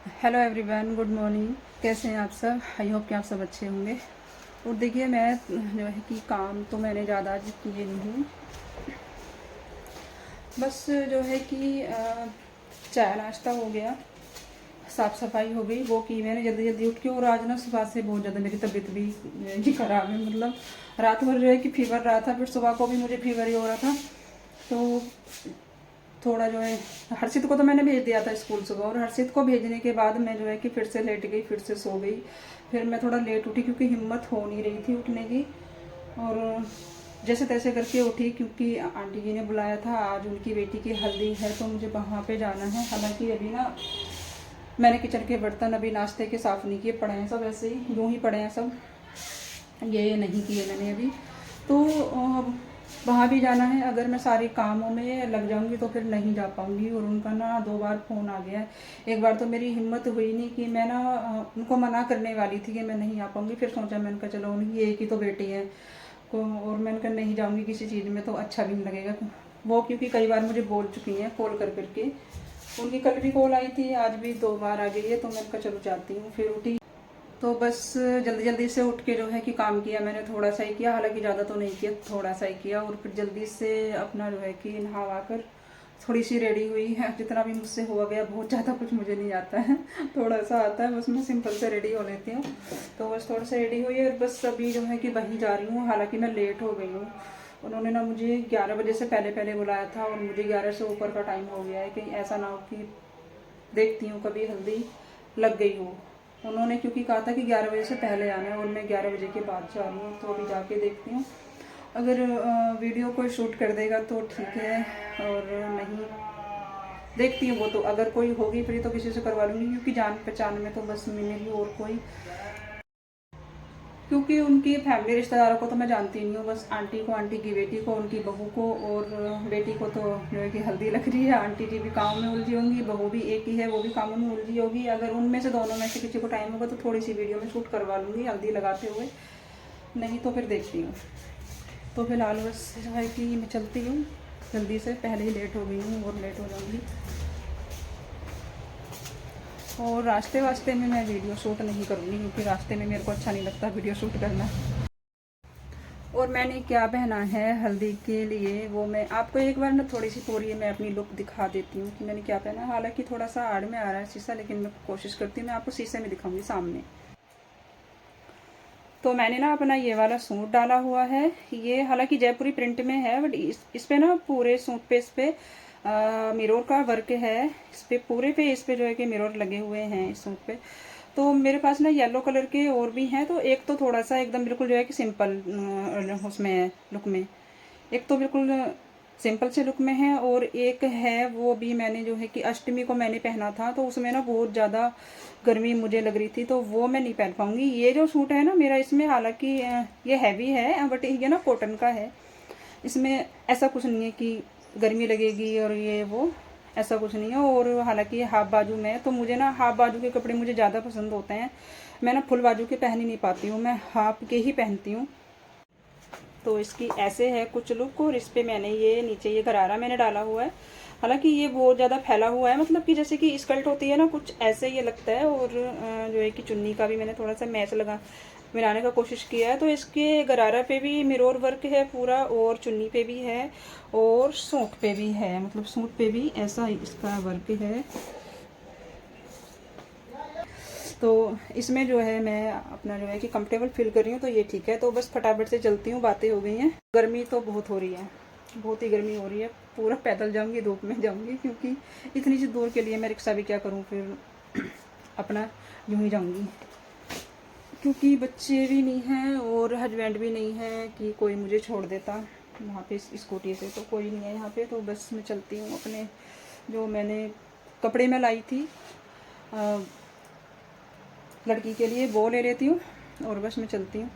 Hello everyone, good morning. कैसे हैं आप सब? आई होप कि आप सब अच्छे होंगे। और देखिए, मैं जो है कि काम तो मैंने ज़्यादा आज किए नहीं, बस जो है कि चाय नाश्ता हो गया, साफ़ सफाई हो गई, वो की मैंने जल्दी जल्दी उठ के। और आज ना सुबह से बहुत ज़्यादा मेरी तबीयत भी जी ख़राब है। मतलब रात भर जो है कि फीवर रहा था, फिर सुबह को भी मुझे फीवर ही हो रहा था। तो थोड़ा जो है, हर्षित को तो मैंने भेज दिया था स्कूल सुबह, और हर्षित को भेजने के बाद मैं जो है कि फिर से लेट गई, फिर से सो गई। फिर मैं थोड़ा लेट उठी क्योंकि हिम्मत हो नहीं रही थी उठने की, और जैसे तैसे करके उठी क्योंकि आंटी जी ने बुलाया था। आज उनकी बेटी की हल्दी है तो मुझे वहाँ पे जाना है। हालांकि अभी ना मैंने किचन के बर्तन अभी नाश्ते के साफ़ नहीं किए, पड़े हैं सब ऐसे ही, यूँ ही पड़े हैं सब, ये नहीं किए मैंने अभी। तो वहाँ भी जाना है। अगर मैं सारे कामों में लग जाऊंगी तो फिर नहीं जा पाऊंगी। और उनका ना 2 बार फ़ोन आ गया है। एक बार तो मेरी हिम्मत हुई नहीं कि मैं ना उनको मना करने वाली थी कि मैं नहीं आ पाऊंगी। फिर सोचा, मैंने कहा चलो उनकी एक ही तो बेटी है और मैंने कहा नहीं जाऊँगी किसी चीज़ में तो अच्छा भी नहीं लगेगा वो, क्योंकि कई बार मुझे बोल चुकी हैं कॉल कर करके। उनकी कल भी कॉल आई थी, आज भी 2 बार आ गई है। तो मैंने कहा चलो जाती हूँ। फिर उठी तो बस जल्दी जल्दी से उठ के जो है कि काम किया मैंने, थोड़ा सा ही किया, हालांकि ज़्यादा तो नहीं किया, थोड़ा सा ही किया। और फिर जल्दी से अपना जो है कि नहा कर थोड़ी सी रेडी हुई है। जितना भी मुझसे हुआ गया, बहुत ज़्यादा कुछ मुझे नहीं आता है, थोड़ा सा आता है, बस मैं सिंपल से रेडी हो लेती हूँ। तो बस थोड़ा सा रेडी हुई और बस अभी जो है कि वहीं जा रही हूँ। हालांकि मैं लेट हो गई हूँ। उन्होंने ना मुझे 11 बजे से पहले पहले बुलाया था और मुझे 11 से ऊपर का टाइम हो गया है। कहीं ऐसा ना हो कि देखती हूँ कभी हल्दी लग गई हो। उन्होंने क्योंकि कहा था कि 11 बजे से पहले आना है और मैं 11 बजे के बाद जा रही हूँ। तो अभी जाके देखती हूँ, अगर वीडियो कोई शूट कर देगा तो ठीक है, और नहीं देखती हूँ। वो तो अगर कोई होगी फिर तो किसी से करवा लूँगी, क्योंकि जान पहचान में तो बस मेरी और कोई, क्योंकि उनकी फैमिली रिश्तेदारों को तो मैं जानती नहीं हूँ। बस आंटी को, आंटी की बेटी को, उनकी बहू को, और बेटी को तो जो है कि हल्दी लग रही है। आंटी जी भी काम में उलझी होंगी, बहू भी एक ही है, वो भी कामों में उलझी होगी। अगर उनमें से, दोनों में से किसी को टाइम होगा तो थोड़ी सी वीडियो में शूट करवा लूँगी हल्दी लगाते हुए, नहीं तो फिर देखती हूँ। तो फिलहाल बस जो है कि मैं चलती हूँ जल्दी से, पहले ही लेट हो गई हूँ और लेट हो जाऊँगी। और रास्ते वास्ते में मैं वीडियो शूट नहीं करूँगी, क्योंकि रास्ते में मेरे को अच्छा नहीं लगता वीडियो शूट करना। और मैंने क्या पहना है हल्दी के लिए, वो मैं आपको एक बार ना थोड़ी सी पूरी मैं अपनी लुक दिखा देती हूँ कि मैंने क्या पहना है। हालांकि थोड़ा सा आड़ में आ रहा है शीशा, लेकिन मैं कोशिश करती हूँ मैं आपको शीशे में दिखाऊंगी सामने। तो मैंने ना अपना ये वाला सूट डाला हुआ है। ये हालांकि जयपुरी प्रिंट में है, बट इस पे ना पूरे सूट पे, इस पे मिरर का वर्क है। इस पे पूरे पे, इस पे जो है कि मिरर लगे हुए हैं इस सूट पे। तो मेरे पास ना येलो कलर के और भी हैं। तो एक तो थोड़ा सा एकदम बिल्कुल जो है कि सिंपल उसमें लुक में, एक तो बिल्कुल सिंपल से लुक में है, और एक है वो भी मैंने जो है कि अष्टमी को मैंने पहना था, तो उसमें ना बहुत ज़्यादा गर्मी मुझे लग रही थी, तो वो मैं नहीं पहन पाऊँगी। ये जो सूट है ना मेरा, इसमें हालांकि ये हैवी है, बट ये ना कॉटन का है। इसमें ऐसा कुछ नहीं है कि गर्मी लगेगी और ये वो, ऐसा कुछ नहीं है। और हालांकि ये हाफ बाजू में है, तो मुझे ना हाफ बाजू के कपड़े मुझे ज़्यादा पसंद होते हैं। मैं ना फुल बाजू के पहन ही नहीं पाती हूँ, मैं हाफ के ही पहनती हूँ। तो इसकी ऐसे है कुछ लुक। और इस पे मैंने ये नीचे ये गरारा मैंने डाला हुआ है। हालांकि ये बहुत ज़्यादा फैला हुआ है, मतलब कि जैसे कि स्कर्ट होती है ना, कुछ ऐसे ये लगता है। और जो है कि चुन्नी का भी मैंने थोड़ा सा मैच मिलाने का कोशिश किया है। तो इसके गरारा पे भी मिरर वर्क है पूरा, और चुन्नी पे भी है, और सूट पे भी है, मतलब सूट पे भी ऐसा इसका वर्क है। तो इसमें जो है मैं अपना जो है कि कंफर्टेबल फील कर रही हूँ, तो ये ठीक है। तो बस फटाफट से चलती हूँ, बातें हो गई हैं। गर्मी तो बहुत हो रही है, बहुत ही गर्मी हो रही है। पूरा पैदल जाऊँगी, धूप में जाऊँगी, क्योंकि इतनी सी दूर के लिए मैं रिक्शा भी क्या करूँ, फिर अपना यूँ ही जाऊँगी, क्योंकि बच्चे भी नहीं हैं और हस्बैंड भी नहीं है कि कोई मुझे छोड़ देता वहाँ पे स्कूटी से। तो कोई नहीं है यहाँ पे, तो बस मैं चलती हूँ। अपने जो मैंने कपड़े में लाई थी लड़की के लिए, वो ले लेती हूँ और बस मैं चलती हूँ।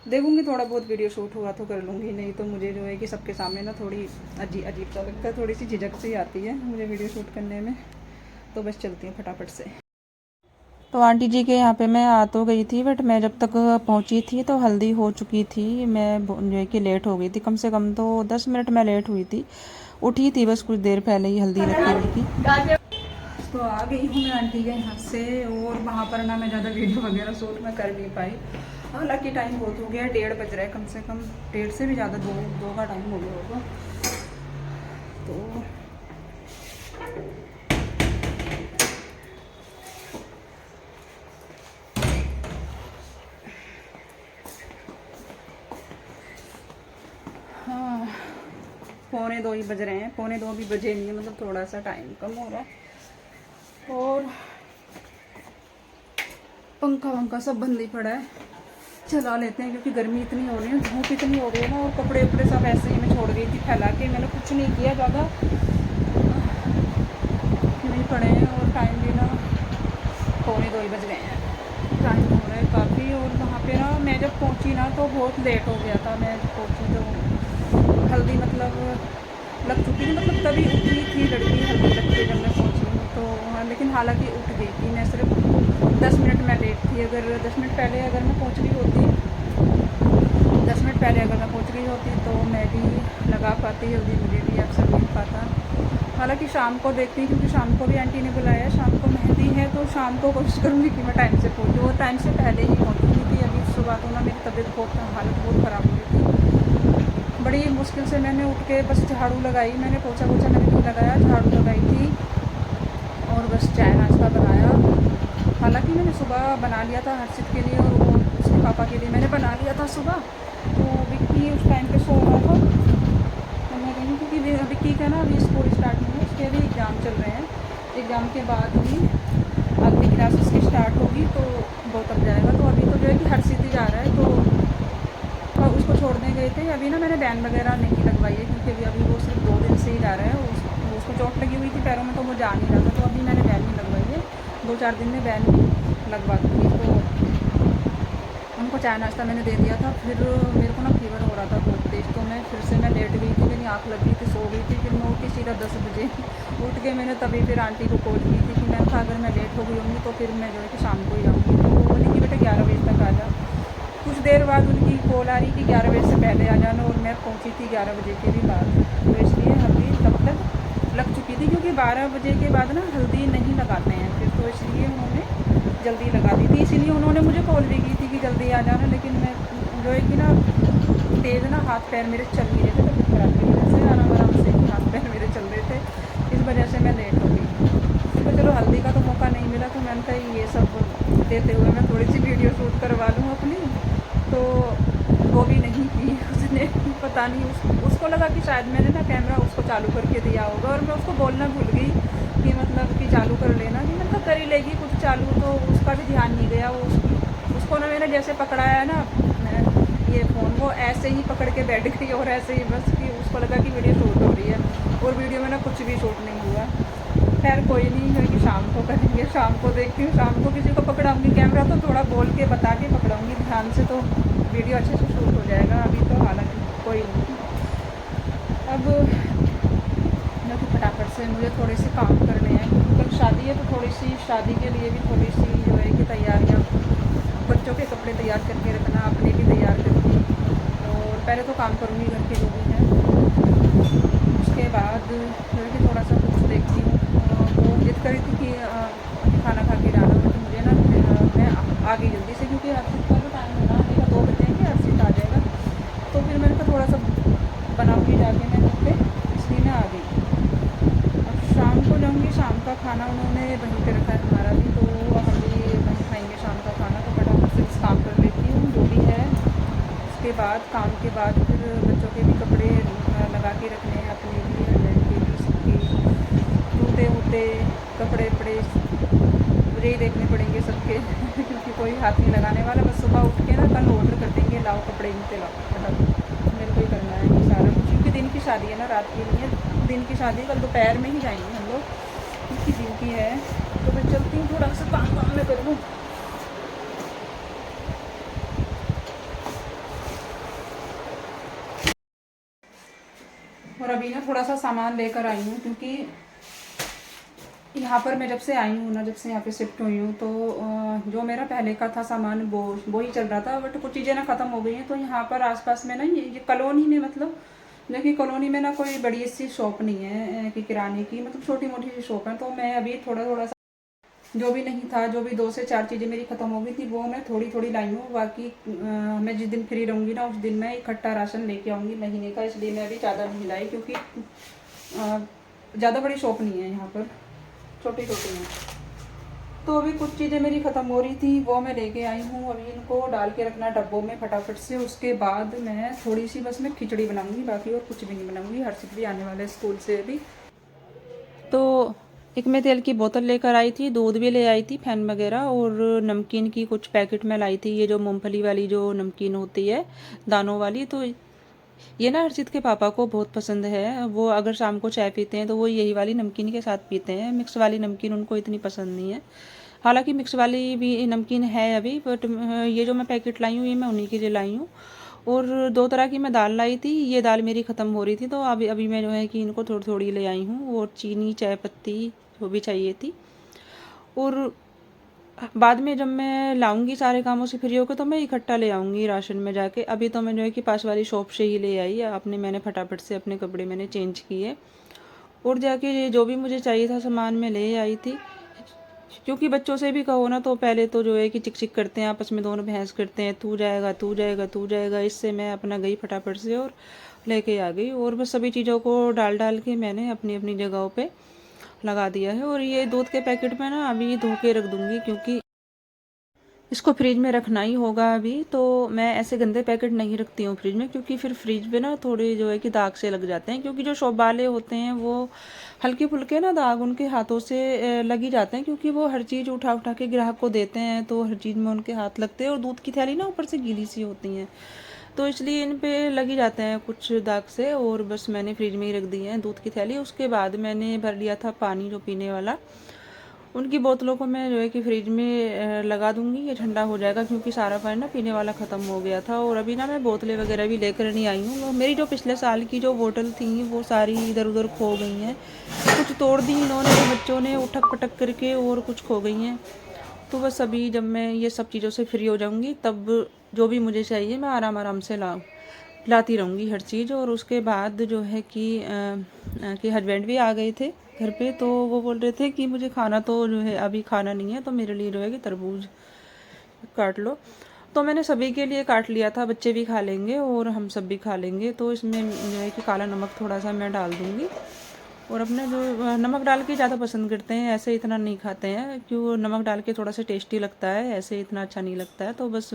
देखूँगी थोड़ा बहुत वीडियो शूट हुआ तो कर लूँगी, नहीं तो मुझे जो है कि सबके सामने ना थोड़ी अजीब सा लगता है, थोड़ी सी झिझक सी आती है मुझे वीडियो शूट करने में। तो बस चलती हूँ फटाफट से। तो आंटी जी के यहाँ पे मैं आ तो गई थी, बट मैं जब तक पहुँची थी तो हल्दी हो चुकी थी। मैं जो है कि लेट हो गई थी, कम से कम तो 10 मिनट मैं लेट हुई थी। उठी थी बस कुछ देर पहले ही हल्दी रखी हुई थी। तो आ गई हूँ मैं आंटी के यहाँ से, और वहाँ पर ना मैं ज़्यादा वीडियो वगैरह शूट मैं कर नहीं पाई। हालांकि टाइम बहुत हो गया, 1:30 बज रहा है, कम से कम 1:30 से भी ज़्यादा, 2 का टाइम हो गया होगा। तो हाँ, 1:45 ही बज रहे हैं, 1:45 भी बजे नहीं है, मतलब थोड़ा सा टाइम कम हो रहा है। और पंखा वंखा सब बंद ही पड़ा है, चला लेते हैं क्योंकि गर्मी इतनी हो रही है, धूप इतनी हो रही है ना। और कपड़े उपड़े सब ऐसे ही मैं छोड़ गई थी फैला के, मैंने कुछ नहीं किया ज़्यादा, नहीं पड़े हैं। और टाइम भी ना 1:45 ही बज गए हैं, टाइम हो रहा है काफ़ी। और वहाँ पे ना मैं जब पहुँची ना तो बहुत लेट हो गया था। मैं पहुँची तो हल्दी मतलब लग चुकी थी, मतलब तभी उठी थी लड़की हल्दी लग के जब मैं पहुँची हूँ तो। हाँ, लेकिन हालांकि उठ गई थी मैं, सिर्फ 10 मिनट में लेट थी। अगर 10 मिनट पहले अगर मैं पहुँच गई होती, 10 मिनट पहले अगर मैं पहुँच गई होती तो मैं भी लगा पाती हल्दी, मुझे भी अक्सर मिल पाता। हालांकि शाम को देखती हूँ क्योंकि शाम को भी आंटी ने बुलाया है, शाम को मेहंदी है तो शाम को कोशिश करूँगी कि मैं टाइम से पहुँचूँ, और टाइम से पहले ही पहुँचूँगी थी। अभी सुबह तो ना मेरी तबीयत बहुत, हालत बहुत ख़राब हो गई थी, बड़ी मुश्किल से मैंने उठ के बस झाड़ू लगाई, मैंने पोछा मैंने नहीं लगाया, झाड़ू लगाई थी और बस चाय नाश्ता बनाया। हालांकि मैंने सुबह बना लिया था हर्षित के लिए और वो उसके पापा के लिए मैंने बना लिया था सुबह। तो विक्की उस टाइम पे सो रहा था तो मैं कहीं, क्योंकि विक्की का ना अभी स्कूल स्टार्ट नहीं है, उसके भी एग्ज़ाम चल रहे हैं, एग्ज़ाम के बाद ही अगली क्लास उसकी स्टार्ट होगी तो वो तब जाएगा। तो अभी तो जो है कि हर्षित ही जा रहा है, तो उसको छोड़ने गए थे। अभी ना मैंने बैन वगैरह नहीं लगवाई है क्योंकि अभी वो सिर्फ 2 दिन से ही जा रहा है, उसको चोट लगी हुई थी पैरों में तो वो जा नहीं रहा था, तो अभी मैंने बैन नहीं लगवाई है, 2-4 दिन में बैन भी लगवा दूँगी। तो उनको चाय नाश्ता मैंने दे दिया था। फिर मेरे को ना फीवर हो रहा था बहुत तेज़, तो मैं फिर से मैं लेट गई थी, मेरी आँख लग गई थी, सो गई थी। फिर मैं उठी सीधा 10 बजे उठ के मैंने तभी फिर आंटी को कॉल की थी कि मैंने कहा अगर मैं लेट हो गई होंगी तो फिर मैं जो है कि शाम को ही आऊँगी। तो वो बोली कि बेटा 11 बजे तक आ जा। कुछ देर बाद उनकी कॉल आ रही कि 11 बजे से पहले आ जाना, और मैं पहुँची थी 11 बजे के भी बाद। तो इसलिए हल्दी तब तक लग चुकी थी क्योंकि 12 बजे के बाद ना हल्दी नहीं लगाते हैं फिर, तो इसलिए उन्होंने जल्दी लगा दी थी। इसीलिए उन्होंने मुझे कॉल भी की थी कि जल्दी आ जाना, लेकिन मैं जो है कि ना तेज़ ना हाथ पैर मेरे चल नहीं रहे थे, तबीयत खराब की वजह से आराम आराम से हाथ पैर मेरे चल रहे थे, इस वजह से मैं लेट हो गई। तो चलो हल्दी का तो मौका नहीं मिला, तो मैंने कहा ये सब देते हुए मैं थोड़ी सी वीडियो शूट करवा लूँ अपनी। तो वो भी नहीं की उसने, पता नहीं उसको लगा कि शायद मैंने ना कैमरा उसको चालू करके दिया होगा, और मैं उसको बोलना भूल गई कि मतलब कि चालू कर लेना, कि मतलब कर ही लेगी कुछ चालू, तो उसका भी ध्यान नहीं गया। वो उसको ना मैंने जैसे पकड़ाया है ना ये फ़ोन, वो ऐसे ही पकड़ के बैठ गई और ऐसे ही बस कि उसको लगा कि वीडियो शूट हो रही है, और वीडियो में ना कुछ भी शूट नहीं हुआ। खैर कोई नहीं है कि शाम को करेंगे, शाम को देखती हूँ, शाम को किसी को पकड़ाऊँगी कैमरा तो थोड़ा बोल के बता के पकड़ाऊँगी ध्यान से, तो वीडियो अच्छे से शूट हो जाएगा। अभी तो हालांकि कोई नहीं। अब मैं तो फटाफट से मुझे थोड़े से काम करने हैं, कल शादी है तो थोड़ी सी शादी के लिए भी थोड़ी सी जो है कि तैयारियाँ, बच्चों के कपड़े तैयार करके रखना, अपने भी तैयार करके, और पहले तो काम करूँगी घर के जो भी हैं, उसके बाद जो है कि थोड़ा सा कुछ देखती हूँ। वो जिद करी थी कि अभी खाना खा के जाना, तो मुझे ना मैं आ गई जल्दी से क्योंकि हर्षित का तो टाइम है ना आने का, 2 बजेंगे हर्षित आ जाएगा, तो फिर मैंने कहा थोड़ा सा बनाऊँगी जाके मैं घर पे, इसलिए मैं आ गई। अब शाम को जाऊँगी, शाम का खाना उन्होंने वहीं पे रखा है हमारा भी, तो हम भी वहीं खाएँगे शाम का खाना। तो फटाफट से काम कर लेती हूँ जो भी है, उसके बाद काम के बाद फिर बच्चों के भी कपड़े लगा के रखने हैं, अपने भी हस्बैंड के भी, सबके जूते वूते कपड़े वपड़े मुझे ही देखने पड़ेंगे सबके क्योंकि कोई हाथ नहीं लगाने वाला। बस सुबह उठ के ना कल ऑर्डर कर देंगे, लाओ कपड़े जूते लाओ, फटाफट मेरे को ही करना है ये सारा कुछ, क्योंकि दिन की शादी है ना, रात की नहीं है, दिन की शादी। कल दोपहर में ही जाएंगे हम लोग क्योंकि दिन की है। तो मैं चलती हूँ, थोड़ा सा काम वाम मैं कर लूँ। और अभी ना थोड़ा सा सामान लेकर आई हूँ क्योंकि यहाँ पर मैं जब से आई हूँ ना, जब से यहाँ पे शिफ्ट हुई हूँ, तो जो मेरा पहले का था सामान वो ही चल रहा था, बट कुछ चीज़ें ना ख़त्म हो गई हैं। तो यहाँ पर आसपास में ना ये कॉलोनी में मतलब देखिए कॉलोनी में ना कोई बड़ी सी शॉप नहीं है कि किराने की, मतलब छोटी मोटी सी शॉप है। तो मैं अभी थोड़ा थोड़ा सा जो भी नहीं था, जो भी 2 से 4 चीज़ें मेरी ख़त्म हो गई थी, वो मैं थोड़ी थोड़ी लाई हूँ। बाकी मैं जिस दिन फ्री रहूँगी ना, उस दिन मैं इकट्ठा राशन लेके आऊँगी महीने का। इसलिए मैं अभी ज़्यादा नहीं लाई, क्योंकि ज़्यादा बड़ी शॉप नहीं है यहाँ पर, छोटी छोटी है। तो अभी कुछ चीज़ें मेरी ख़त्म हो रही थी, वो मैं लेके आई हूँ। अभी इनको डाल के रखना डब्बों में फटाफट से। उसके बाद मैं थोड़ी सी बस मैं खिचड़ी बनाऊँगी, बाकी और कुछ भी नहीं बनाऊँगी। हर्षित भी आने वाले हैं स्कूल से अभी। तो एक मैं तेल की बोतल लेकर आई थी, दूध भी ले आई थी, फैन वगैरह, और नमकीन की कुछ पैकेट में लाई थी। ये जो मूंगफली वाली जो नमकीन होती है, दानों वाली, तो ये ना हर्षित के पापा को बहुत पसंद है। वो अगर शाम को चाय पीते हैं तो वो यही वाली नमकीन के साथ पीते हैं। मिक्स वाली नमकीन उनको इतनी पसंद नहीं है। हालांकि मिक्स वाली भी नमकीन है अभी, बट ये जो मैं पैकेट लाई हूँ ये मैं उन्हीं के लिए लाई हूँ। और 2 तरह की मैं दाल लाई थी, ये दाल मेरी ख़त्म हो रही थी, तो अभी अभी मैं जो है कि इनको थोड़ी थोड़ी ले आई हूँ। और चीनी, चाय पत्ती जो भी चाहिए थी। और बाद में जब मैं लाऊंगी सारे कामों से फ्री होकर, तो मैं इकट्ठा ले आऊँगी राशन में जाके। अभी तो मैं जो है कि पास वाली शॉप से ही ले आई। अपने मैंने फटाफट से अपने कपड़े मैंने चेंज किए और जाके जो भी मुझे चाहिए था सामान मैं ले आई थी। क्योंकि बच्चों से भी कहो ना, तो पहले तो जो है कि चिक चिक करते हैं आपस में, दोनों बहस करते हैं, तू जाएगा तू जाएगा तू जाएगा। इससे मैं अपना गई फटाफट से और लेके आ गई। और बस सभी चीज़ों को डाल डाल के मैंने अपनी अपनी जगहों पे लगा दिया है। और ये दूध के पैकेट में ना अभी धो के रख दूँगी, क्योंकि इसको फ्रिज में रखना ही होगा अभी। तो मैं ऐसे गंदे पैकेट नहीं रखती हूँ फ्रिज में, क्योंकि फिर फ्रिज पे ना थोड़े जो है कि दाग से लग जाते हैं। क्योंकि जो शॉप वाले होते हैं वो हल्के फुल्के ना दाग उनके हाथों से लग ही जाते हैं, क्योंकि वो हर चीज़ उठा उठा के ग्राहक को देते हैं, तो हर चीज़ में उनके हाथ लगते हैं। और दूध की थैली ना ऊपर से गीली सी होती हैं, तो इसलिए इन पे लग ही जाते हैं कुछ दाग से। और बस मैंने फ्रिज में ही रख दी है दूध की थैली। उसके बाद मैंने भर लिया था पानी जो पीने वाला, उनकी बोतलों को मैं जो है कि फ्रिज में लगा दूंगी। ये ठंडा हो जाएगा, क्योंकि सारा पानी ना पीने वाला ख़त्म हो गया था। और अभी ना मैं बोतलें वगैरह भी लेकर नहीं आई हूँ। मेरी जो पिछले साल की जो बोतल थी वो सारी इधर उधर खो गई हैं। कुछ तोड़ दी इन्होंने बच्चों ने उठक पटक करके, और कुछ खो गई हैं। तो बस अभी जब मैं ये सब चीज़ों से फ्री हो जाऊँगी, तब जो भी मुझे चाहिए मैं आराम आराम से लाती रहूँगी हर चीज़। और उसके बाद जो है कि हस्बैंड भी आ गए थे घर पे, तो वो बोल रहे थे कि मुझे खाना तो जो है अभी खाना नहीं है, तो मेरे लिए जो है कि तरबूज काट लो। तो मैंने सभी के लिए काट लिया था, बच्चे भी खा लेंगे और हम सब भी खा लेंगे। तो इसमें जो है कि काला नमक थोड़ा सा मैं डाल दूँगी। और अपने जो नमक डाल के ज़्यादा पसंद करते हैं, ऐसे इतना नहीं खाते हैं, क्यों नमक डाल के थोड़ा सा टेस्टी लगता है, ऐसे इतना अच्छा नहीं लगता है। तो बस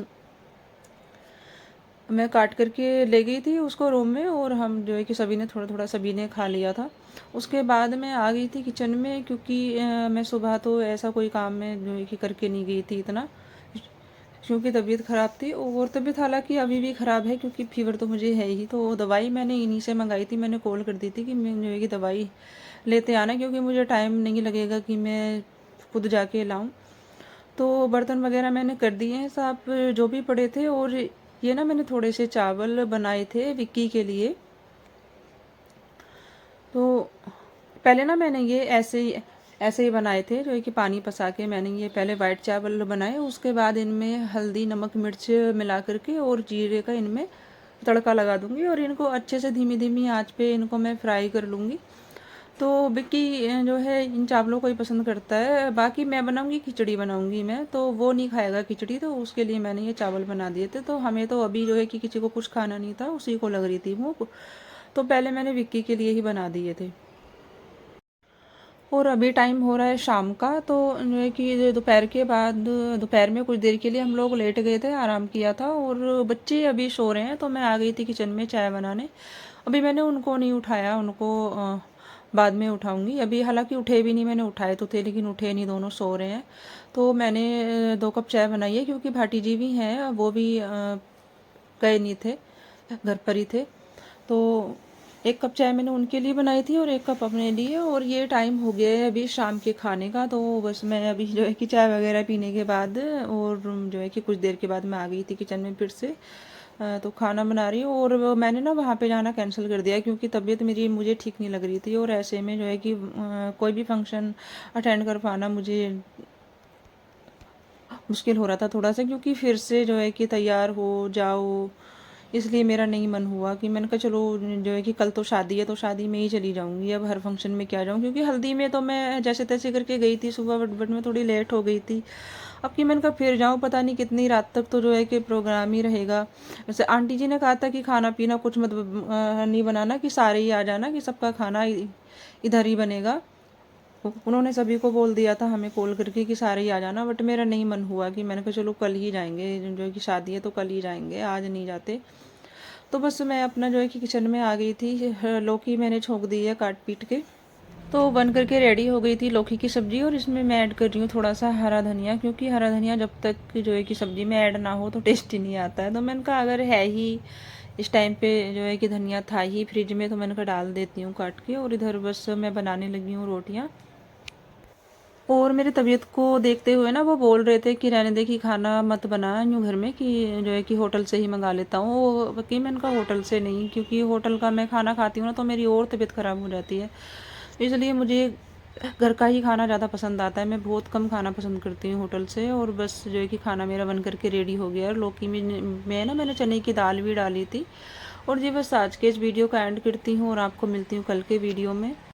मैं काट करके ले गई थी उसको रूम में, और हम जो है कि सभी ने थोड़ा थोड़ा सभी ने खा लिया था। उसके बाद मैं आ गई थी किचन में, क्योंकि मैं सुबह तो ऐसा कोई काम में जो है कि करके नहीं गई थी इतना, क्योंकि तबीयत ख़राब थी। और तबीयत हालांकि अभी भी ख़राब है, क्योंकि फीवर तो मुझे है ही। तो दवाई मैंने इन्हीं से मंगाई थी, मैंने कॉल कर दी थी कि मैं जो है कि दवाई लेते आना, क्योंकि मुझे टाइम नहीं लगेगा कि मैं खुद जाके लाऊं। तो बर्तन वगैरह मैंने कर दिए हैं साफ जो भी पड़े थे। और ये ना मैंने थोड़े से चावल बनाए थे विक्की के लिए। तो पहले ना मैंने ये ऐसे ही बनाए थे, जो है कि पानी पसा के मैंने ये पहले वाइट चावल बनाए। उसके बाद इनमें हल्दी नमक मिर्च मिला करके और जीरे का इनमें तड़का लगा दूंगी, और इनको अच्छे से धीमी धीमी आंच पे इनको मैं फ्राई कर लूँगी। तो विक्की जो है इन चावलों को ही पसंद करता है। बाकी मैं बनाऊंगी खिचड़ी बनाऊंगी मैं, तो वो नहीं खाएगा खिचड़ी, तो उसके लिए मैंने ये चावल बना दिए थे। तो हमें तो अभी जो है कि किसी को कुछ खाना नहीं था, उसी को लग रही थी भूख, तो पहले मैंने विक्की के लिए ही बना दिए थे। और अभी टाइम हो रहा है शाम का, तो जो है कि दोपहर के बाद दोपहर में कुछ देर के लिए हम लोग लेट गए थे, आराम किया था। और बच्चे अभी सो रहे हैं, तो मैं आ गई थी किचन में चाय बनाने। अभी मैंने उनको नहीं उठाया, उनको बाद में उठाऊंगी। अभी हालांकि उठे भी नहीं, मैंने उठाए तो थे लेकिन उठे नहीं, दोनों सो रहे हैं। तो मैंने 2 कप चाय बनाई है, क्योंकि भाटी जी भी हैं, वो भी गए नहीं थे, घर पर ही थे। तो 1 कप चाय मैंने उनके लिए बनाई थी और 1 कप अपने लिए। और ये टाइम हो गया है अभी शाम के खाने का, तो बस मैं अभी जो है कि चाय वगैरह पीने के बाद और जो है कि कुछ देर के बाद मैं आ गई थी किचन में फिर से। तो खाना बना रही हूँ। और मैंने ना वहाँ पे जाना कैंसिल कर दिया, क्योंकि तबीयत मेरी मुझे ठीक नहीं लग रही थी। और ऐसे में जो है कि कोई भी फंक्शन अटेंड कर पाना मुझे मुश्किल हो रहा था थोड़ा सा, क्योंकि फिर से जो है कि तैयार हो जाओ, इसलिए मेरा नहीं मन हुआ कि मैंने कहा चलो जो है कि कल तो शादी है तो शादी में ही चली जाऊँगी, अब हर फंक्शन में क्या जाऊँ, क्योंकि हल्दी में तो मैं जैसे तैसे करके गई थी सुबह, बट मैं थोड़ी लेट हो गई थी। अब कि मैंने कहा फिर जाऊँ, पता नहीं कितनी रात तक तो जो है कि प्रोग्राम ही रहेगा। वैसे आंटी जी ने कहा था कि खाना पीना कुछ मत नहीं बनाना, कि सारे ही आ जाना, कि सबका खाना इधर ही बनेगा। उन्होंने सभी को बोल दिया था हमें कॉल करके कि सारे ही आ जाना, बट मेरा नहीं मन हुआ, कि मैंने कहा चलो कल ही जाएंगे, जो है कि शादी है तो कल ही जाएंगे, आज नहीं जाते। तो बस मैं अपना जो है कि किचन में आ गई थी। लौकी मैंने छोंक दी है काट पीट के, तो बन करके रेडी हो गई थी लौकी की सब्ज़ी। और इसमें मैं ऐड कर रही हूँ थोड़ा सा हरा धनिया, क्योंकि हरा धनिया जब तक जो है कि सब्ज़ी में ऐड ना हो तो टेस्ट ही नहीं आता है। तो मैंने कहा अगर है ही इस टाइम पे जो है कि धनिया था ही फ्रिज में, तो मैंने कहा डाल देती हूँ काट के। और इधर बस मैं बनाने लगी हूँ रोटियाँ। और मेरी तबीयत को देखते हुए ना वो बोल रहे थे कि रहने दे, कि खाना मत बना यूँ घर में, कि जो है कि होटल से ही मंगा लेता हूँ। वो कि मैंने कहा होटल से नहीं, क्योंकि होटल का मैं खाना खाती हूँ ना तो मेरी और तबीयत ख़राब हो जाती है। इसलिए मुझे घर का ही खाना ज़्यादा पसंद आता है। मैं बहुत कम खाना पसंद करती हूँ होटल से। और बस जो है कि खाना मेरा बन करके रेडी हो गया। और लौकी में ना मैंने चने की दाल भी डाली थी। और जी बस आज के इस वीडियो का एंड करती हूँ और आपको मिलती हूँ कल के वीडियो में।